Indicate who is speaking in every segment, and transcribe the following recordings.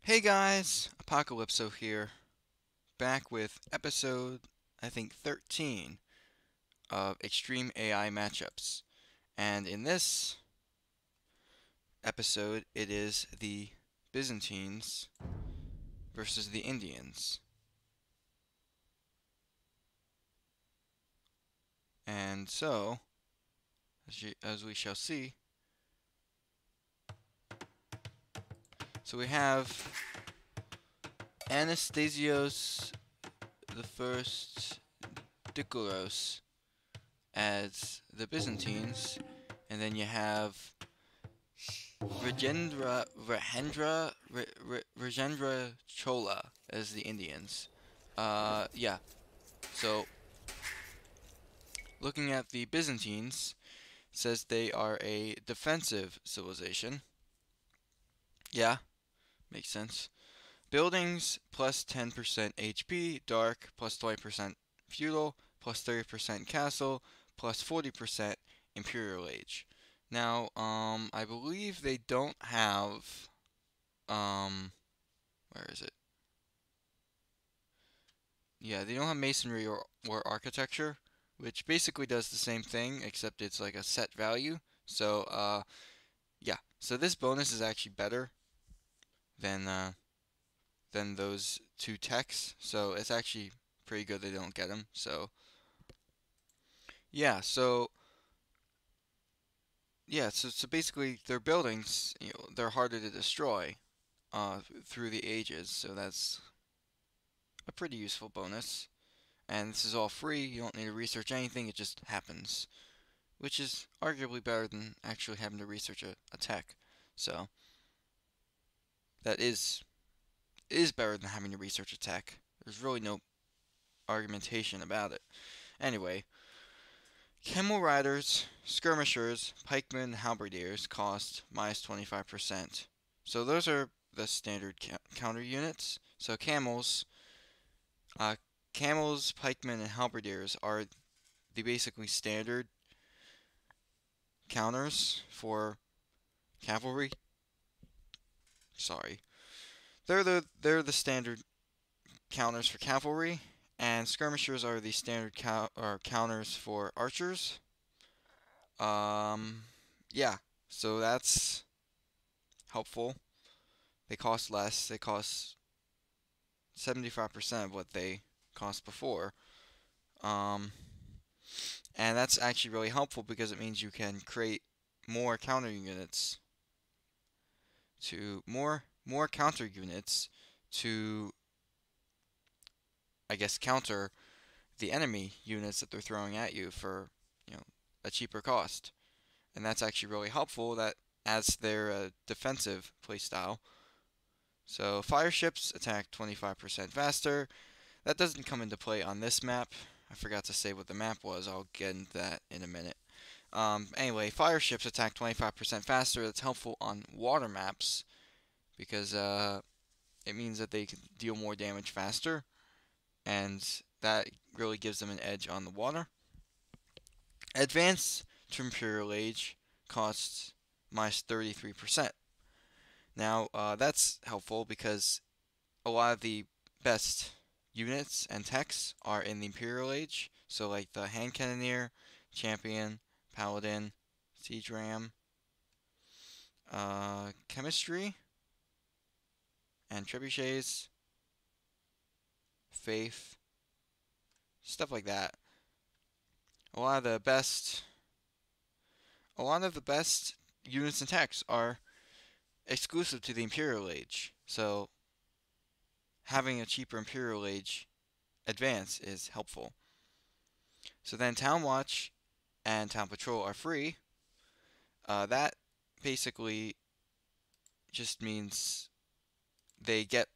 Speaker 1: Hey guys, Apocalypso here, back with episode, I think 13 of Extreme AI Matchups. And in this episode, it is the Byzantines versus the Indians. And so, as we shall see, so we have Anastasios the First Dikulos as the Byzantines, and then you have Rajendra Chola as the Indians. Yeah. So looking at the Byzantines, it says they are a defensive civilization. Yeah, makes sense. Buildings plus 10% HP, dark plus 20% feudal, plus 30% castle, plus 40% Imperial Age. Now, I believe they don't have, where is it? Yeah, they don't have masonry or architecture, which basically does the same thing, except it's like a set value. So, yeah. So this bonus is actually better than uh, than those two techs. So it's actually pretty good they don't get them. So, yeah. So basically, their buildings, they're harder to destroy through the ages. So that's a pretty useful bonus. And this is all free. You don't need to research anything. It just happens, which is arguably better than actually having to research a tech. So that is better than having to research a tech. There's really no argumentation about it. Anyway, Camel Riders, Skirmishers, Pikemen, Halberdiers cost minus 25%. So those are the standard counter units. So uh, Camels, Pikemen, and Halberdiers are the basically standard counters for cavalry. Sorry, they're the standard counters for cavalry, and skirmishers are the standard counters for archers. Um, yeah, so that's helpful. They cost less. They cost 75% of what they cost before. Um, and that's actually really helpful because it means you can create more counter units more counter units to, I guess, counter the enemy units that they're throwing at you for, you know, a cheaper cost. And that's actually really helpful. That adds their defensive playstyle. So fire ships attack 25% faster. That doesn't come into play on this map. I forgot to say what the map was. I'll get into that in a minute. Anyway, fire ships attack 25% faster. That's helpful on water maps because it means that they can deal more damage faster, and that really gives them an edge on the water. Advance to Imperial Age costs minus 33%. Now, that's helpful because a lot of the best units and techs are in the Imperial Age. So, like the Hand Cannoneer, Champion, Paladin, Siege Ram, Chemistry, and Trebuchets, Faith, stuff like that. A lot of the best, a lot of the best units and techs are exclusive to the Imperial Age. So having a cheaper Imperial Age advance is helpful. So then Town Watch and Town Patrol are free. That basically just means they get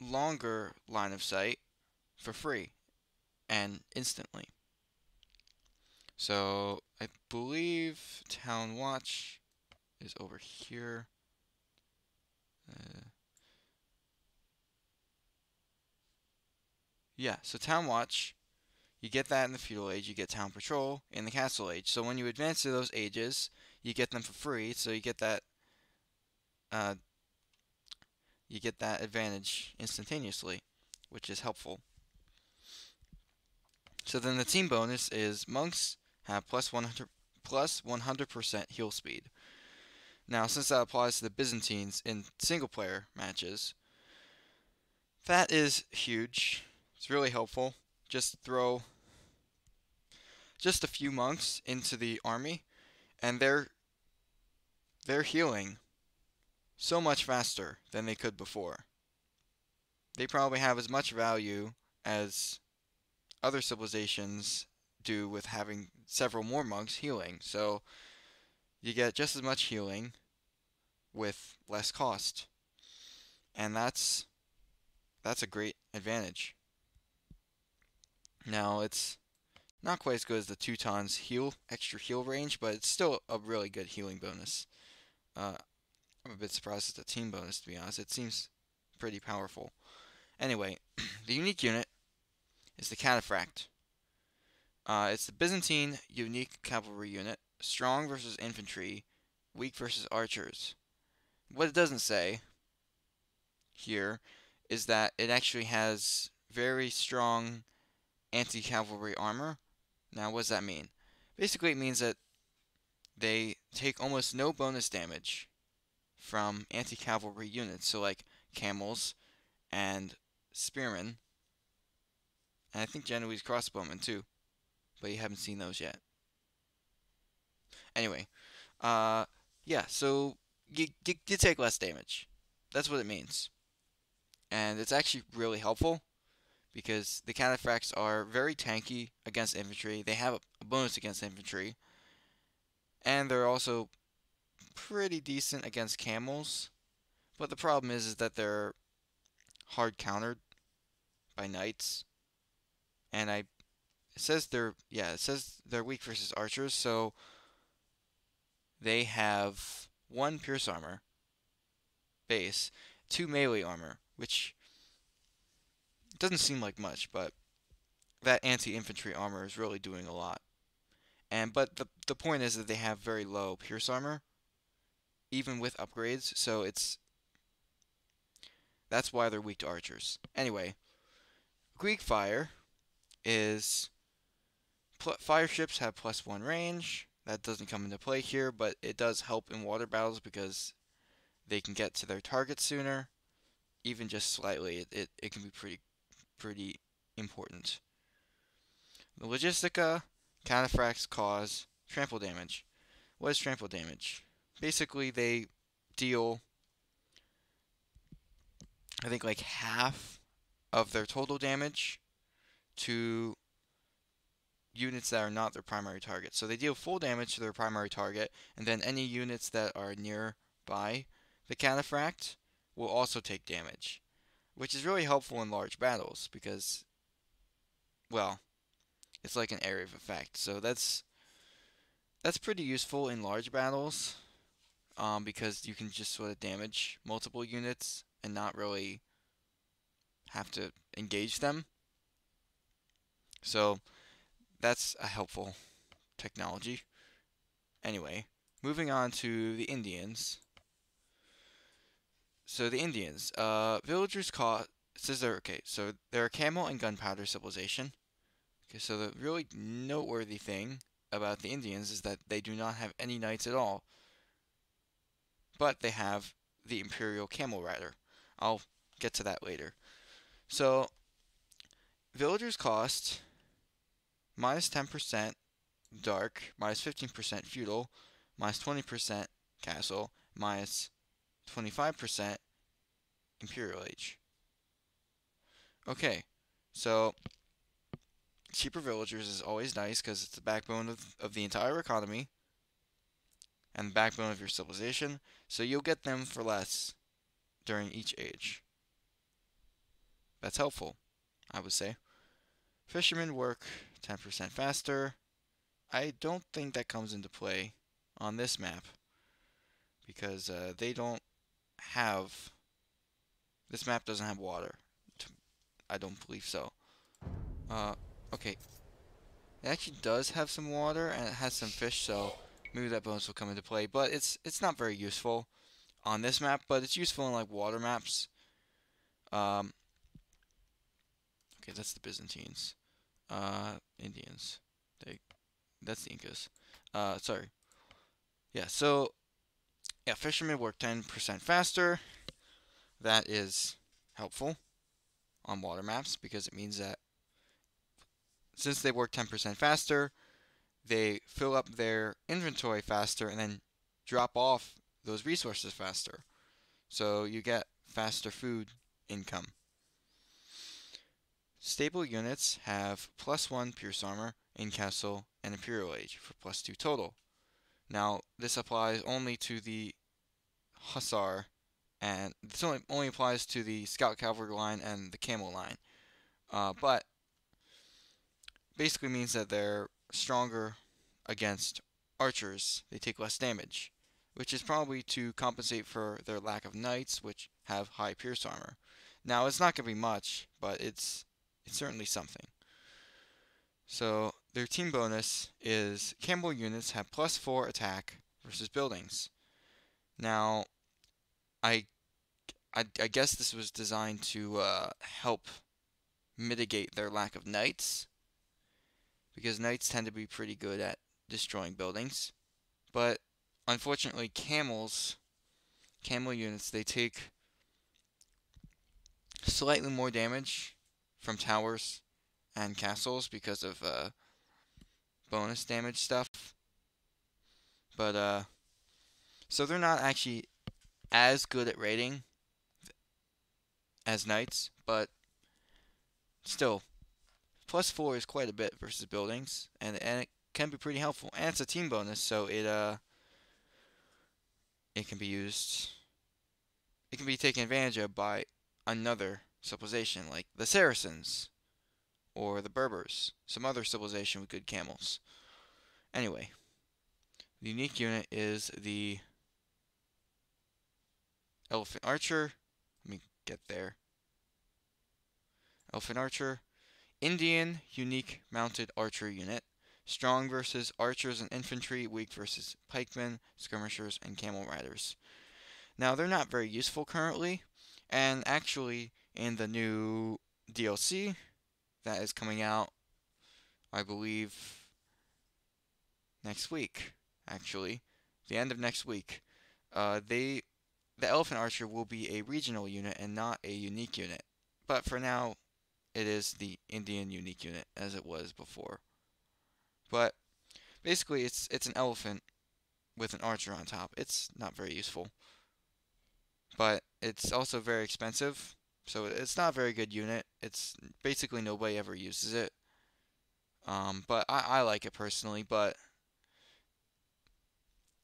Speaker 1: longer line of sight for free and instantly. So I believe Town Watch is over here. Uh, yeah, so Town Watch, you get that in the Feudal Age, you get Town Patrol in the Castle Age. So when you advance to those ages, you get them for free, so you get that uh, you get that advantage instantaneously, which is helpful. So then the team bonus is monks have plus 100% heal speed. Now, since that applies to the Byzantines in single player matches, that is huge. It's really helpful. Just throw just a few monks into the army, and they're healing so much faster than they could before. They probably have as much value as other civilizations do with having several more monks healing. So you get just as much healing with less cost. And that's a great advantage. Now it's not quite as good as the Teuton's extra heal range, but it's still a really good healing bonus. I'm a bit surprised it's a team bonus, to be honest. It seems pretty powerful. Anyway, the unique unit is the Cataphract. It's the Byzantine unique cavalry unit. Strong versus infantry, weak versus archers. What it doesn't say here is that it actually has very strong anti-cavalry armor. Now, what does that mean? Basically, it means that they take almost no bonus damage from anti-cavalry units, so like camels and spearmen, and I think Genoese crossbowmen too, but you haven't seen those yet. Anyway, yeah, so you take less damage. That's what it means. And it's actually really helpful because the cataphracts are very tanky against infantry. They have a bonus against infantry, and they're also pretty decent against camels. But the problem is that they're hard countered by knights, and it says they're weak versus archers, so they have 1 pierce armor base, 2 melee armor, which doesn't seem like much, but that anti-infantry armor is really doing a lot. But the point is that they have very low pierce armor, even with upgrades, so that's why they're weak to archers. Anyway, Greek fire is fire ships have +1 range. That doesn't come into play here, but it does help in water battles because they can get to their target sooner, even just slightly. It can be pretty important. The Logistica cataphracts cause trample damage. What is trample damage? Basically, they deal, I think, like half of their total damage to units that are not their primary target. So they deal full damage to their primary target, and then any units that are nearby the cataphract will also take damage, which is really helpful in large battles because, well, it's like an area of effect. So that's pretty useful in large battles, because you can just sort of damage multiple units and not really have to engage them. So that's a helpful technology. Anyway, moving on to the Indians. So the Indians, villagers caught. It says so they're a camel and gunpowder civilization. Okay, so the really noteworthy thing about the Indians is that they do not have any knights at all, but they have the Imperial camel rider. I'll get to that later. So villagers cost -10% dark, -15% feudal, -20% castle, -25% Imperial age. Okay, so cheaper villagers is always nice because it's the backbone of the entire economy and the backbone of your civilization, so you'll get them for less during each age. That's helpful, I would say. Fishermen work 10% faster. I don't think that comes into play on this map because they don't have. This map doesn't have water. I don't believe so. Okay. It actually does have some water and it has some fish, so maybe that bonus will come into play. But it's not very useful on this map, but it's useful in like water maps Um, okay, that's the Byzantines. Indians. They, that's the Incas. Sorry. Yeah, so, yeah, fishermen work 10% faster. That is helpful on water maps because it means that since they work 10% faster, they fill up their inventory faster and then drop off those resources faster. So you get faster food income. Stable units have +1 Pierce Armor in Castle and Imperial Age for +2 total. Now, this applies only to the Hussar, and this only applies to the Scout Cavalry line and the Camel line. But basically means that they're stronger against archers. They take less damage, which is probably to compensate for their lack of knights, which have high pierce armor. Now, it's not going to be much, but it's certainly something. So, their team bonus is Camel units have +4 attack versus buildings. Now, I I guess this was designed to help mitigate their lack of knights, because knights tend to be pretty good at destroying buildings. But unfortunately, camel units, they take slightly more damage from towers and castles because of bonus damage stuff. But so they're not actually as good at raiding as knights, but still, +4 is quite a bit versus buildings, and it can be pretty helpful. And it's a team bonus, so it can be used. It can be taken advantage of by another civilization, like the Saracens or the Berbers, some other civilization with good camels. Anyway, the unique unit is the Elephant Archer. Let me get there. Elephant Archer. Indian unique mounted archer unit. Strong versus archers and infantry, weak versus pikemen, skirmishers, and camel riders. Now, they're not very useful currently, and actually, in the new DLC that is coming out, I believe, next week, actually, the end of next week, the Elephant Archer will be a regional unit and not a unique unit. But for now, it is the Indian unique unit as it was before. But basically, it's an elephant with an archer on top. It's not very useful, but it's also very expensive. So it's not a very good unit. It's basically nobody ever uses it. But I like it personally, but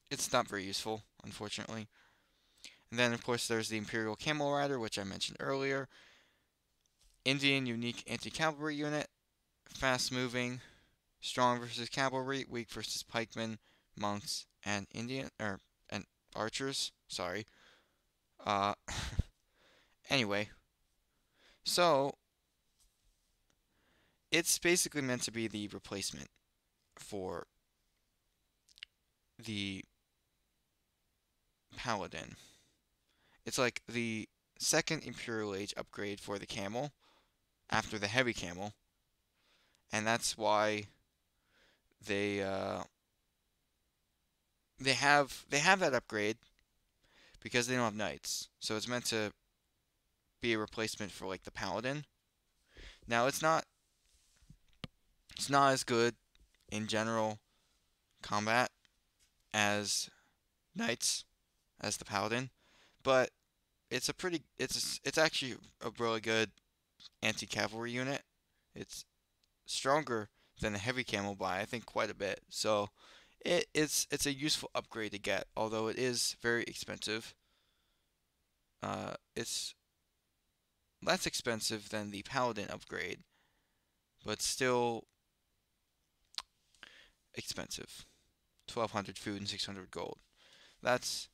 Speaker 1: it's not very useful, unfortunately. And then, of course, there's the Imperial Camel Rider, which I mentioned earlier. Indian unique anti-cavalry unit, fast moving, strong versus cavalry, weak versus pikemen, monks, and and archers. Sorry. Uh, anyway, so it's basically meant to be the replacement for the paladin. It's like the second Imperial Age upgrade for the camel after the heavy camel, and that's why they they have that upgrade because they don't have knights. So it's meant to be a replacement for like the paladin. Now it's not as good in general combat as knights, as the paladin, but it's actually a really good anti-cavalry unit. It's stronger than the heavy camel by I think quite a bit. So it's a useful upgrade to get, although it is very expensive. It's less expensive than the paladin upgrade, but still expensive. 1,200 food and 600 gold. That's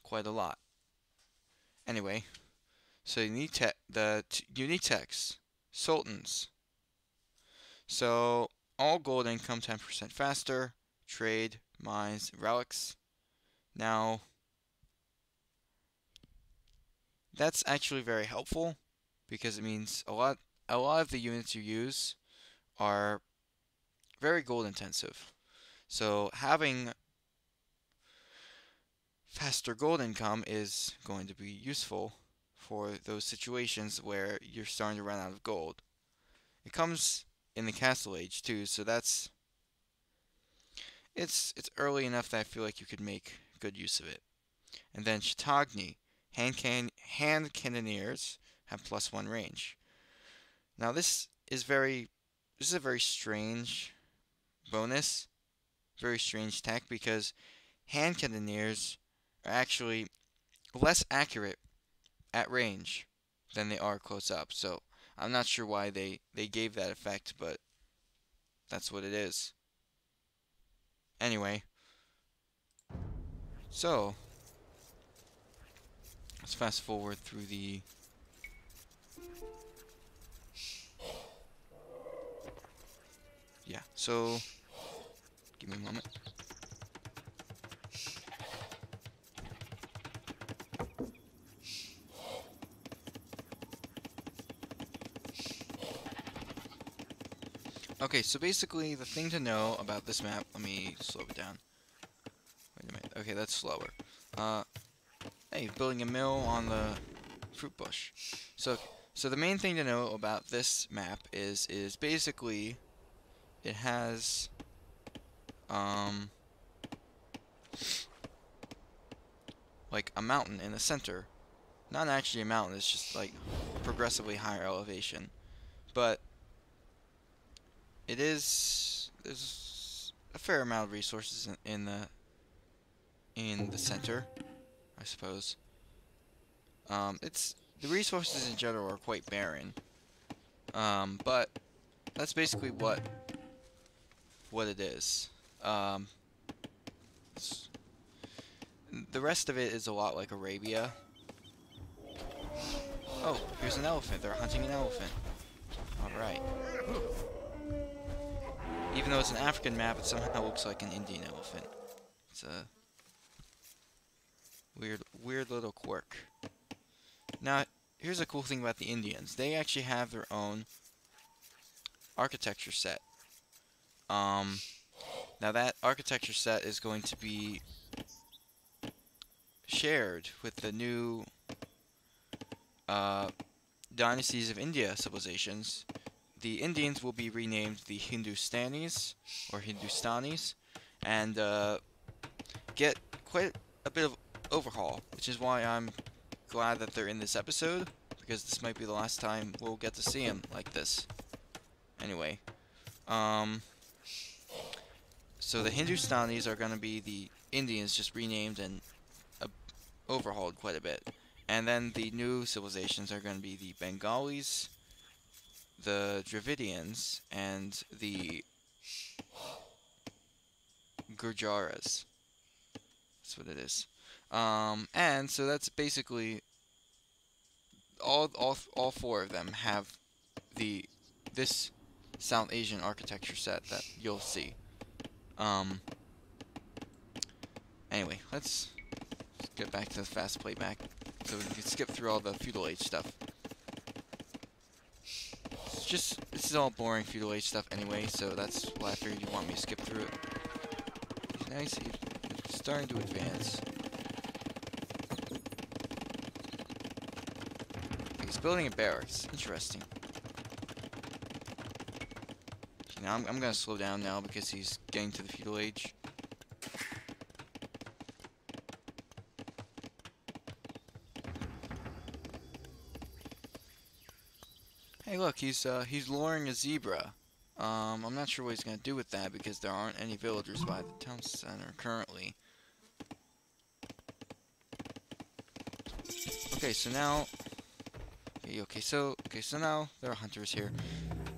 Speaker 1: quite a lot. Anyway, so unique techs, sultans. So all gold income 10% faster, trade, mines, relics. Now that's actually very helpful because it means a lot of the units you use are very gold intensive. So having faster gold income is going to be useful for those situations where you're starting to run out of gold. It comes in the Castle Age too, so it's early enough that I feel like you could make good use of it. And then Chattagni, hand cannoneers have +1 range. Now this is a very strange bonus, very strange tech because hand cannoneers are actually less accurate at range than they are close up. So I'm not sure why they gave that effect, but that's what it is. Anyway, so let's fast forward through the. Yeah, so give me a moment. Okay, so basically the thing to know about this map, let me slow it down. Wait a minute. Okay, that's slower. Hey, building a mill on the fruit bush. So so the main thing to know about this map is basically it has um like a mountain in the center. Not actually a mountain, it's just like progressively higher elevation. But there's a fair amount of resources in the center, I suppose. It's the resources in general are quite barren. But that's basically what it is. Um, the rest of it is a lot like Arabia. Oh, here's an elephant. They're hunting an elephant. Alright. Even though it's an African map, it somehow looks like an Indian elephant. It's a weird little quirk. Now, here's a cool thing about the Indians. They actually have their own architecture set. Now that architecture set is going to be shared with the new dynasties of India civilizations. The Indians will be renamed the Hindustanis or Hindustanis and get quite a bit of overhaul, which is why I'm glad that they're in this episode, because this might be the last time we'll get to see them like this. Anyway, so the Hindustanis are going to be the Indians just renamed and overhauled quite a bit. And then the new civilizations are going to be the Bengalis, the Dravidians, and the Gurjaras. That's what it is. And so that's basically all four of them have this South Asian architecture set that you'll see. Anyway, let's get back to the fast playback so we can skip through all the feudal age stuff. This is all boring feudal age stuff anyway, so that's why I figured you want me to skip through it. Nice, it's starting to advance. He's building a barracks. Interesting. Now I'm gonna slow down now because he's getting to the feudal age. Hey, look, he's luring a zebra. I'm not sure what he's gonna do with that because there aren't any villagers by the town center currently. Okay, so now, so now there are hunters here.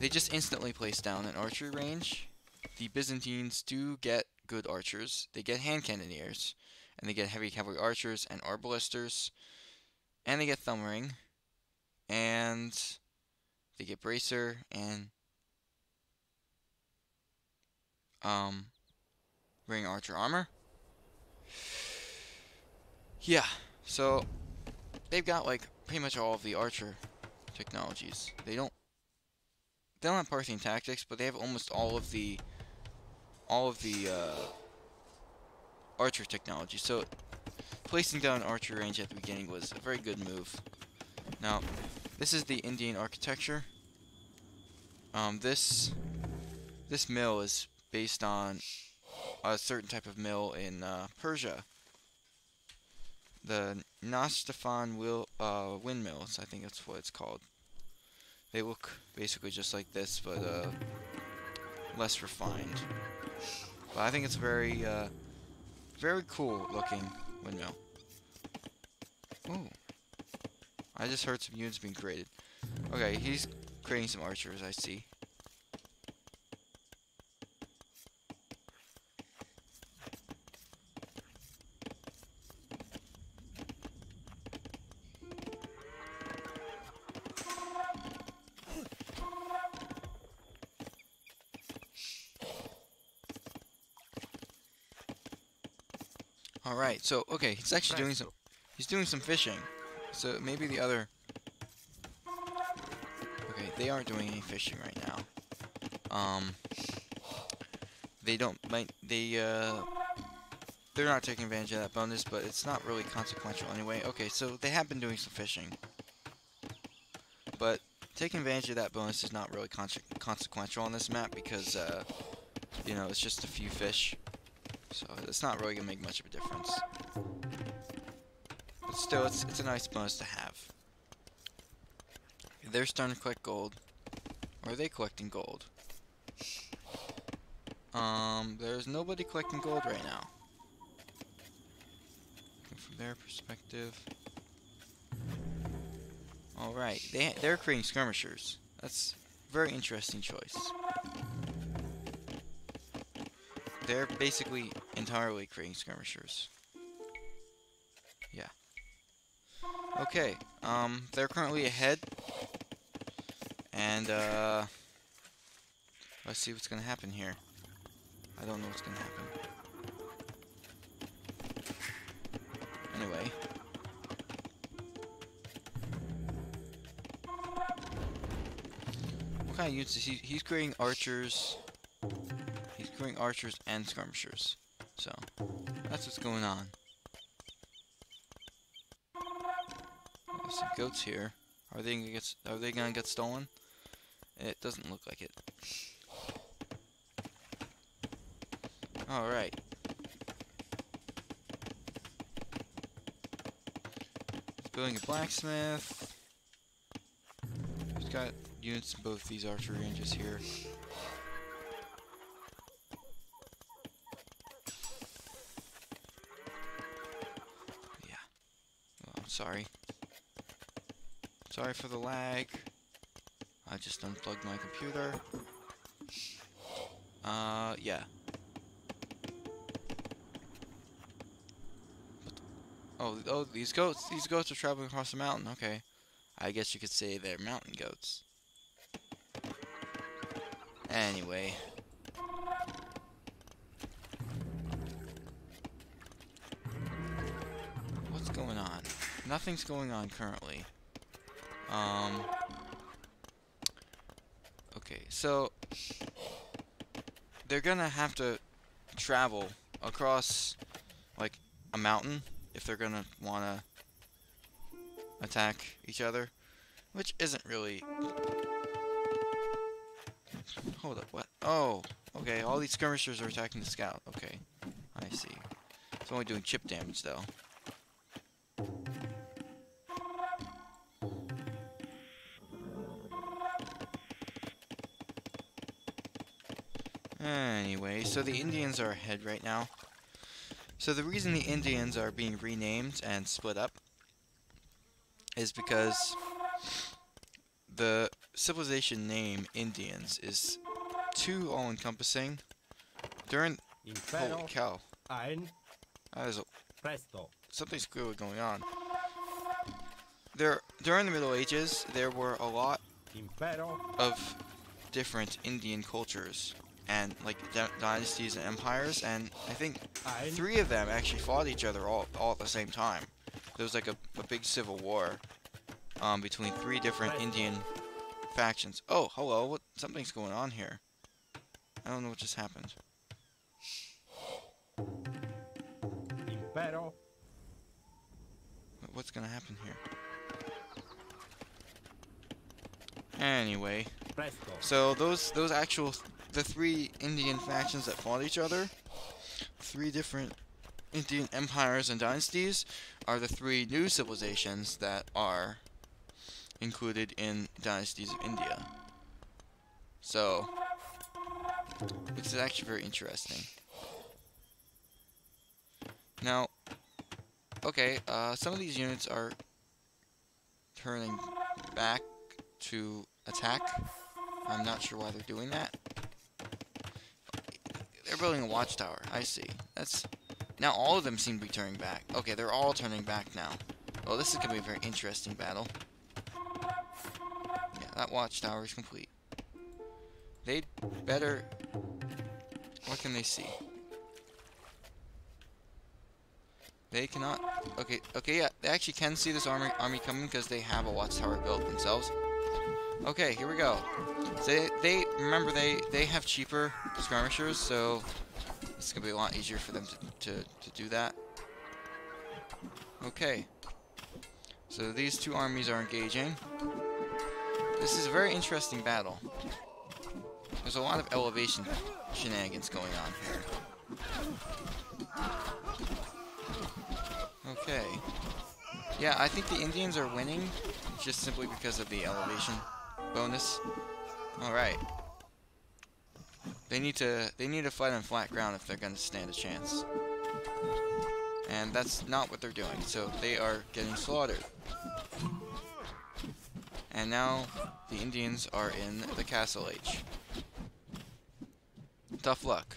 Speaker 1: They just instantly place down an archery range. The Byzantines do get good archers. They get hand cannoneers, and they get heavy cavalry archers and arbalisters, and they get thumb ring, and they get bracer and ring archer armor. Yeah, so they've got like pretty much all of the archer technologies. They don't have Parthian tactics, but they have almost all of the archer technology. So placing down archer range at the beginning was a very good move. Now, this is the Indian architecture. This mill is based on a certain type of mill in Persia. The Nastafan windmills, I think that's what it's called. They look basically just like this, but less refined. But I think it's very cool looking windmill. Ooh. I just heard some units being created. Okay, he's creating some archers, I see. Alright, so okay, he's actually doing some fishing. So maybe the other... Okay, they aren't doing any fishing right now. They're not taking advantage of that bonus, but it's not really consequential anyway. Okay, so they have been doing some fishing. But taking advantage of that bonus is not really consequential on this map because, you know, it's just a few fish. So it's not really going to make much of a difference. But still, it's a nice bonus to have. They're starting to collect gold. Or are they collecting gold? There's nobody collecting gold right now. From their perspective. Alright, they're creating skirmishers. That's a very interesting choice. They're basically entirely creating skirmishers. Yeah. Okay, they're currently ahead. And, let's see what's gonna happen here. I don't know what's gonna happen. Anyway. What kind of units is he's creating archers. He's creating archers and skirmishers. So, that's what's going on. There's some goats here. Are they gonna get stolen? It doesn't look like it. Alright. Building a blacksmith. He's got units in both these archery ranges here. Yeah. Oh, I'm sorry. Sorry for the lag. I just unplugged my computer. Yeah. Oh, these goats are traveling across the mountain. Okay. I guess you could say they're mountain goats. Anyway. What's going on? Nothing's going on currently. Okay, so they're gonna have to travel across, like, a mountain if they're gonna wanna attack each other, which isn't really... Hold up, what? Oh, okay, all these skirmishers are attacking the scout. Okay, I see. It's only doing chip damage, though. Anyway, so the Indians are ahead right now. So the reason the Indians are being renamed and split up is because the civilization name Indians is too all-encompassing. Holy cow. Something's clearly going on. During the Middle Ages, there were a lot of different Indian cultures and like dynasties and empires, and I think 3 of them actually fought each other all at the same time. There was like a big civil war. between 3 different Indian factions. Oh, hello. What? Something's going on here. I don't know what just happened.
Speaker 2: Imperial.
Speaker 1: What's gonna happen here? Anyway, so the 3 Indian factions that fought each other, 3 different Indian empires and dynasties, are the 3 new civilizations that are included in Dynasties of India. So, which is actually very interesting. Now, okay, some of these units are turning back to attack. I'm not sure why they're doing that. They're building a watchtower. I see. That's now all of them seem to be turning back. Okay, they're all turning back now. Well, this is going to be a very interesting battle. Yeah, that watchtower is complete. They'd better... What can they see? They cannot... Okay, yeah, they actually can see this army coming because they have a watchtower built themselves. Okay, here we go. So remember, they have cheaper skirmishers, so it's going to be a lot easier for them to do that. Okay. So these 2 armies are engaging. This is a very interesting battle. There's a lot of elevation shenanigans going on here. Okay. Yeah, I think the Indians are winning just simply because of the elevation bonus. Alright. They need to fight on flat ground if they're going to stand a chance. And that's not what they're doing, so they are getting slaughtered. And now the Indians are in the Castle Age. Tough luck.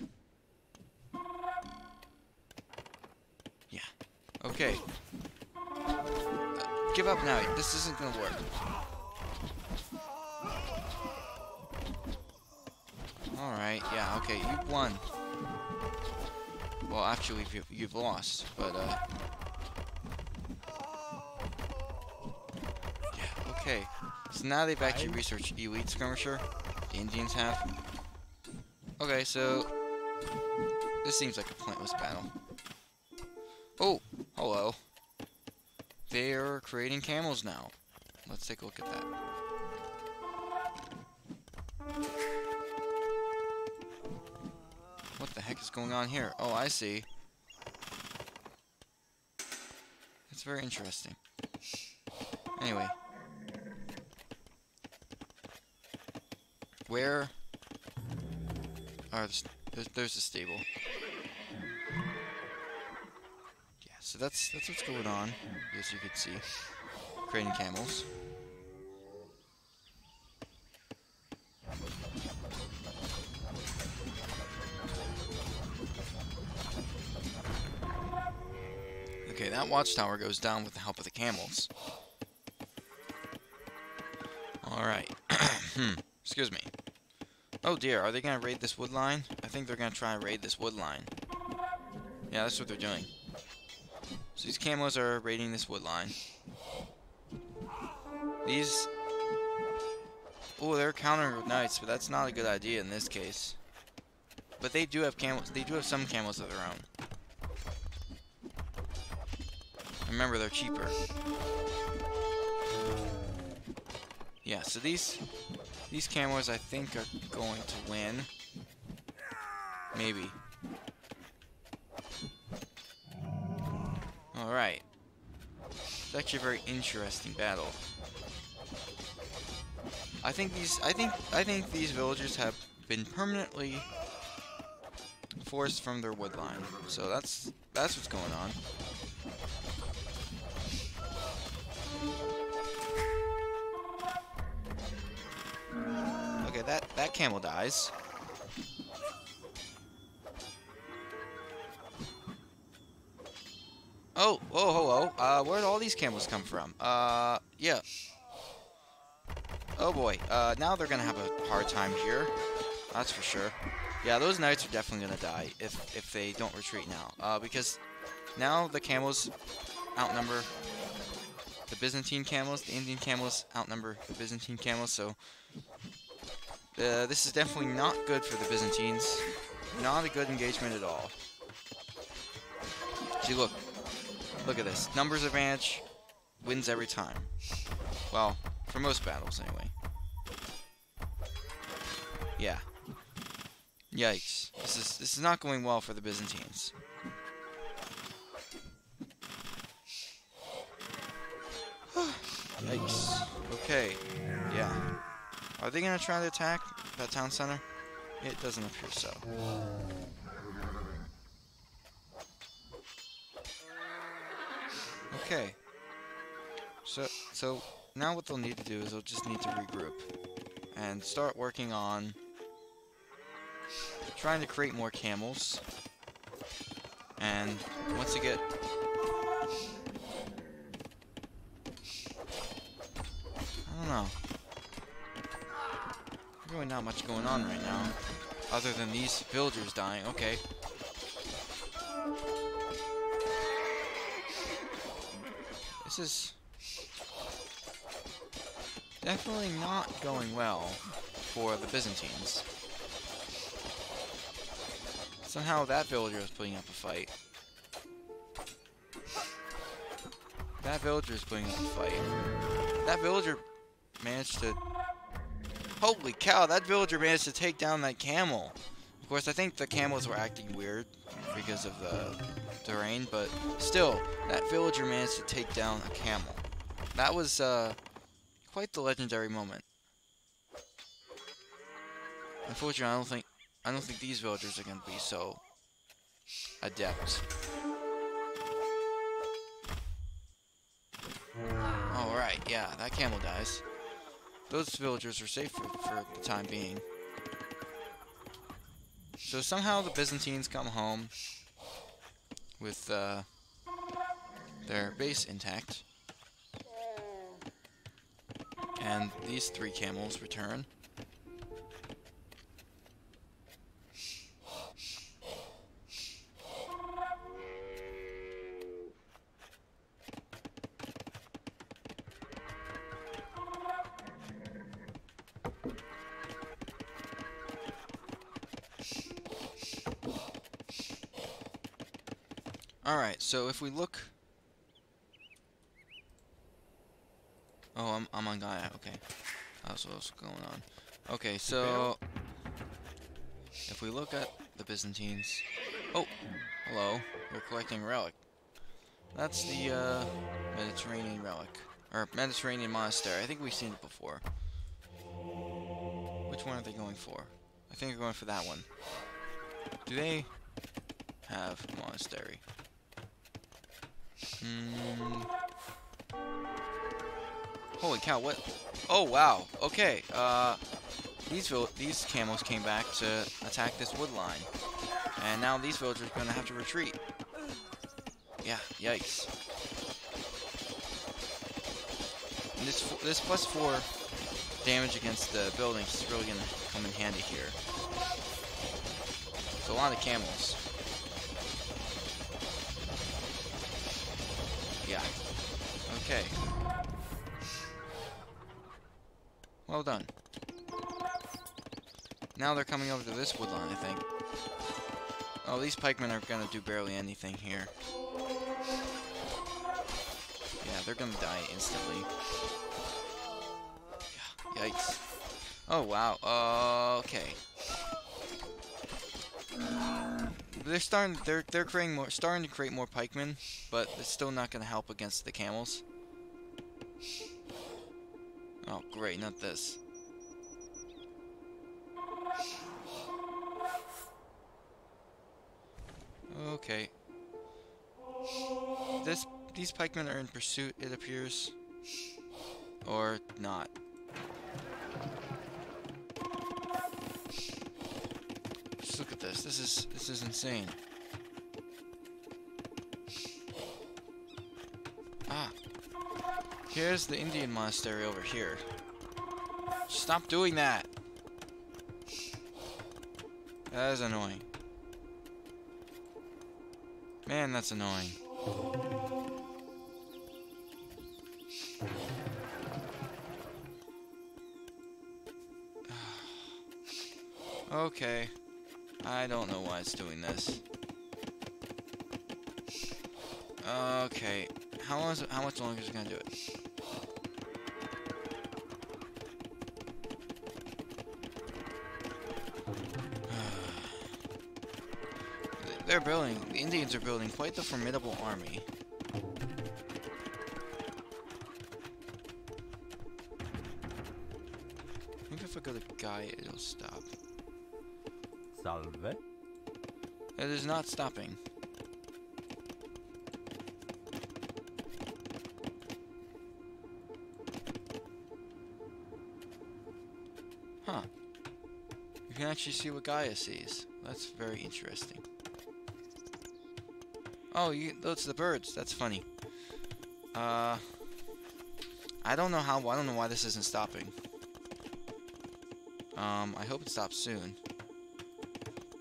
Speaker 1: Yeah. Okay. Give up now. This isn't gonna work. Alright, yeah, okay, you've won. Well, actually, you've lost, but, yeah, okay. So now they've actually researched elite skirmisher. The Indians have. Okay, so this seems like a pointless battle. Oh, hello. They're creating camels now. Let's take a look at that. What the heck is going on here? Oh, I see. It's very interesting. Anyway. Where are there's the stable. Yeah, so that's what's going on, as you can see. Creating camels. Okay, that watchtower goes down with the help of the camels. Alright. Excuse me. Oh dear, are they gonna raid this wood line? I think they're gonna try and raid this wood line. Yeah, that's what they're doing. So these camels are raiding this wood line. These... Oh, they're countering with knights, but that's not a good idea in this case. But they do have camels. They do have some camels of their own. Remember, they're cheaper. Yeah, so these camels, I think, are going to win. Maybe. Alright. It's actually a very interesting battle. I think these villagers have been permanently forced from their wood line. So that's what's going on. Okay, that camel dies. Oh, hello. Where'd all these camels come from? Yeah. Oh boy. Now they're gonna have a hard time here. That's for sure. Yeah, those knights are definitely gonna die if they don't retreat now. Because now the camels outnumber the Byzantine camels. The Indian camels outnumber the Byzantine camels, so this is definitely not good for the Byzantines. Not a good engagement at all. See, look at this. Numbers advantage wins every time. Well, for most battles anyway. Yeah. Yikes. This is not going well for the Byzantines. Yikes. Okay. Yeah. Are they gonna try to attack that town center? It doesn't appear so. Okay. So now what they'll need to do is they'll just need to regroup and start working on trying to create more camels. And once you get I don't know. Really not much going on right now other than these villagers dying. Okay. This is definitely not going well for the Byzantines. Somehow that villager is putting up a fight. That villager is putting up a fight. That villager managed to... Holy cow, that villager managed to take down that camel. Of course, I think the camels were acting weird because of the terrain, but still, that villager managed to take down a camel. That was quite the legendary moment. Unfortunately, I don't think these villagers are going to be so adept. Alright, yeah, that camel dies. Those villagers are safe for the time being. So somehow the Byzantines come home with their base intact. And these 3 camels return. Alright, so if we look... Oh, I'm on Gaia, okay. That's what's going on. Okay, so... If we look at the Byzantines... Oh, hello. You're collecting a relic. That's the, Mediterranean relic. Or Mediterranean monastery. I think we've seen it before. Which one are they going for? I think they're going for that one. Do they have a monastery? Holy cow, what? Oh, wow. Okay, these camels came back to attack this wood line. And now these villagers are gonna have to retreat. Yeah, yikes. And this +4 damage against the buildings is really gonna come in handy here. It's a lot of camels. Yeah. Okay. Well done. Now they're coming over to this woodline, I think. Oh, these pikemen are gonna do barely anything here. Yeah, they're gonna die instantly. Yeah, yikes. Oh, wow. Okay. They're starting to create more pikemen, but it's still not gonna help against the camels. Oh, great, not this. Okay. These pikemen are in pursuit, it appears. Or not. Just look at this. This is insane. Ah. Here's the Indian monastery over here. Stop doing that! That is annoying. Man, that's annoying. Okay. I don't know why it's doing this. Okay. How much longer is it gonna do it? The Indians are building quite the formidable army. Maybe if I go to Guy, it'll stop.
Speaker 2: Salve.
Speaker 1: It is not stopping. Huh. You can actually see what Gaia sees. That's very interesting. Oh, those the birds. That's funny. I don't know why this isn't stopping. I hope it stops soon.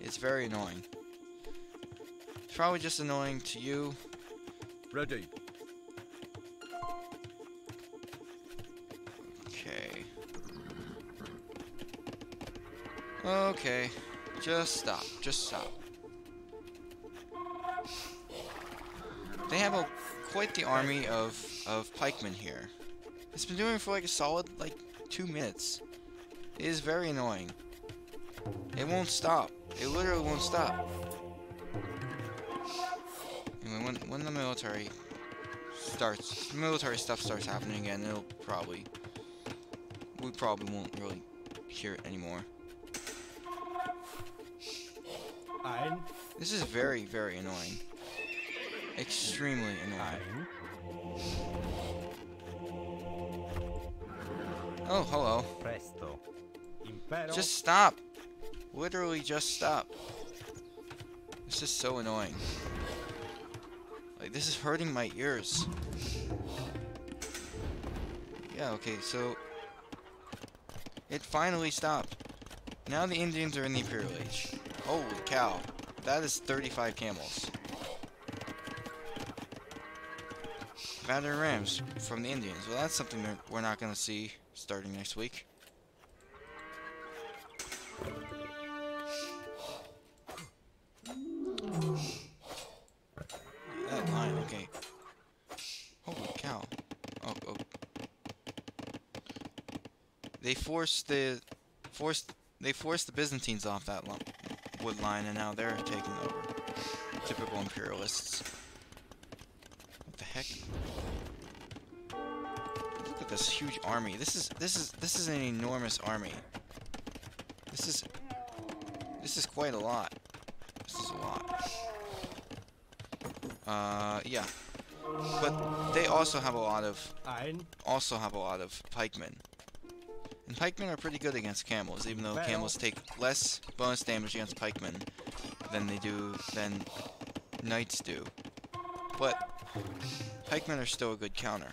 Speaker 1: It's very annoying. It's probably just annoying to you.
Speaker 2: Ready.
Speaker 1: Okay. Okay. Just stop. Just stop. They have quite the army of pikemen here. It's been doing it for like a solid 2 minutes. It is very annoying. It won't stop. It literally won't stop. Anyway, when the military stuff starts happening again, we probably won't really hear it anymore. This is very, very annoying. Extremely annoying. Oh, hello.
Speaker 2: Presto. Impero.
Speaker 1: Just stop. Literally just stop. This is so annoying. Like, this is hurting my ears. Yeah, okay, so it finally stopped. Now the Indians are in the Imperial Age. Holy cow. That is 35 camels. Battering rams from the Indians. Well, that's something that we're not going to see starting next week. That line, okay. Holy cow. Oh. They forced the Byzantines off that wood line, and now they're taking over. Typical imperialists. What the heck? Look at this huge army. This is an enormous army. This is quite a lot. This is a lot. Yeah. But they also have a lot of pikemen. And pikemen are pretty good against camels, even though camels take less bonus damage against pikemen than knights do. But pikemen are still a good counter.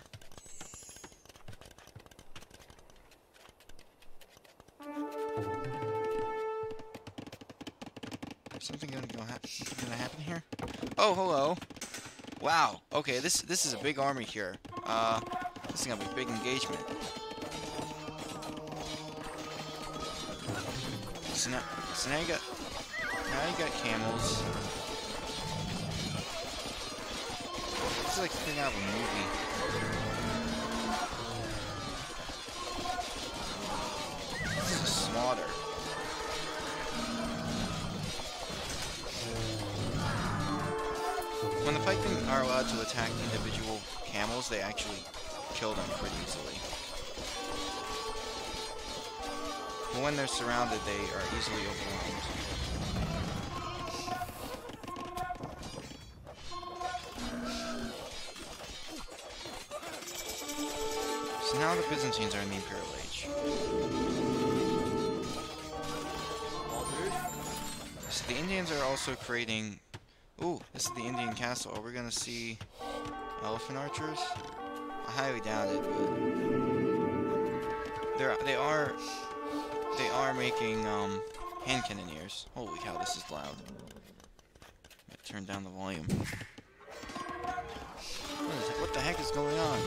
Speaker 1: Something gonna happen here? Oh, hello. Wow. Okay, this is a big army here. This is gonna be a big engagement. So now you got camels. This is like something out of a movie. This is a slaughter. When the pikemen are allowed to attack individual camels, they actually kill them pretty easily. But when they're surrounded, they are easily overwhelmed. So now the Byzantines are in the Imperial Age. So the Indians are also creating... Ooh, this is the Indian castle. Are we gonna see elephant archers? I highly doubt it, but they are making hand cannoneers. Holy cow, this is loud. Turn down the volume. What the heck is going on?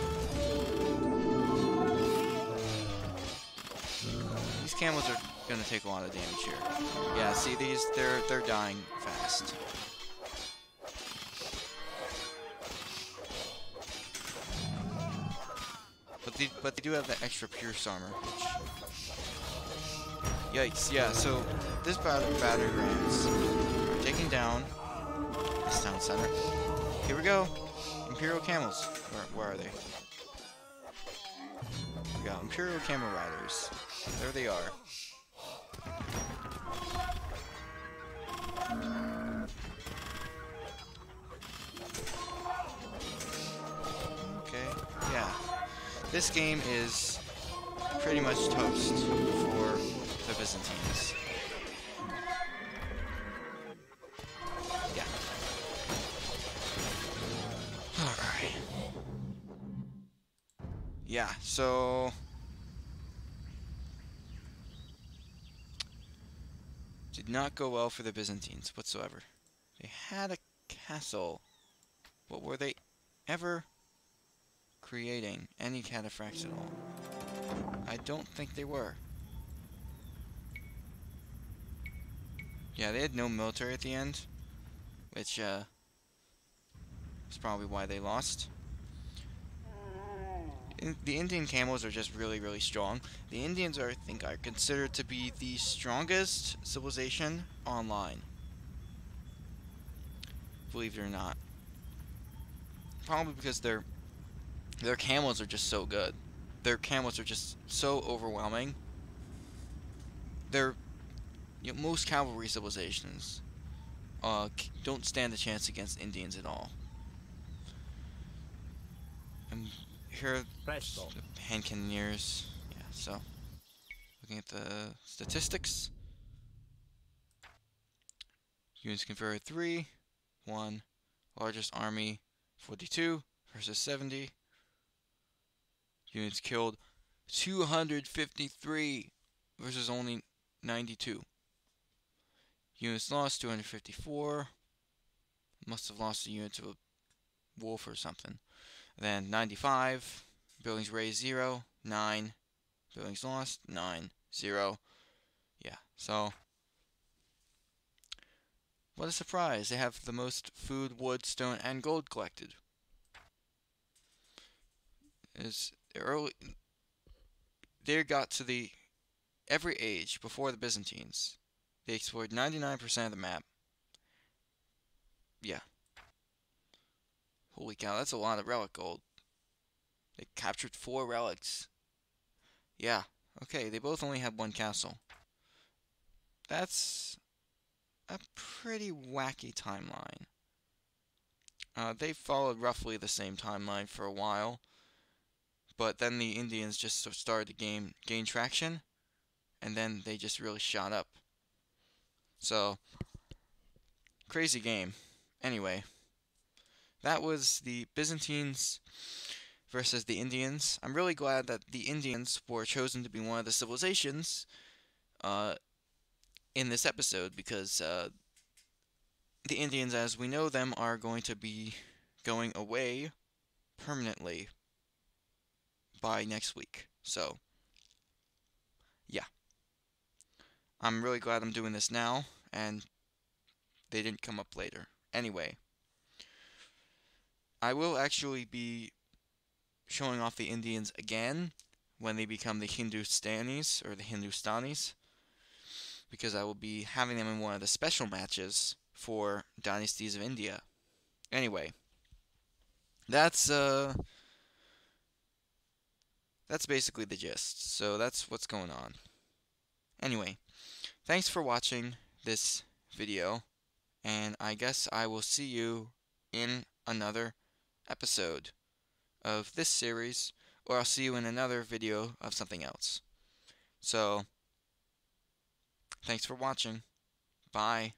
Speaker 1: These camels are gonna take a lot of damage here. Yeah, see these? They're dying fast. But they do have that extra pierce armor, which... Yikes, yeah, so this battery rams are taking down this town center. Here we go. Imperial camels. Where are they? We got Imperial camel riders. There they are. Okay, yeah. This game is pretty much toast for the Byzantines. Yeah. Alright. Yeah, so... Did not go well for the Byzantines whatsoever. They had a castle. But were they ever creating any cataphracts at all? I don't think they were. Yeah, they had no military at the end, which is probably why they lost. The Indian camels are just really, really strong. The Indians are, I think, are considered to be the strongest civilization online. Believe it or not. Probably because their camels are just so good. Their camels are just so overwhelming. Most cavalry civilizations don't stand a chance against Indians at all. And here are
Speaker 2: Presto.
Speaker 1: the hand cannoneers. Yeah, so looking at the statistics. Units converted 3, 1, largest army 42 versus 70. Units killed 253 versus only 92. Units lost 254. Must have lost a unit to a wolf or something. Then 95. Buildings raised 0. 9. Buildings lost 9. 0. Yeah, so what a surprise. They have the most food, wood, stone, and gold collected. They got to the every age before the Byzantines. They explored 99% of the map. Yeah. Holy cow, that's a lot of relic gold. They captured 4 relics. Yeah. Okay, they both only had 1 castle. That's a pretty wacky timeline. They followed roughly the same timeline for a while, but then the Indians just started to gain traction, and then they just really shot up. So, crazy game. Anyway, that was the Byzantines versus the Indians. I'm really glad that the Indians were chosen to be one of the civilizations in this episode, because the Indians, as we know them, are going to be going away permanently by next week. So, yeah. I'm really glad I'm doing this now, and they didn't come up later. Anyway, I will actually be showing off the Indians again when they become the Hindustanis, or the Hindustanis, because I will be having them in one of the special matches for Dynasties of India. Anyway, that's basically the gist. So that's what's going on. Anyway, thanks for watching this video, and I guess I will see you in another episode of this series, or I'll see you in another video of something else. So, thanks for watching. Bye.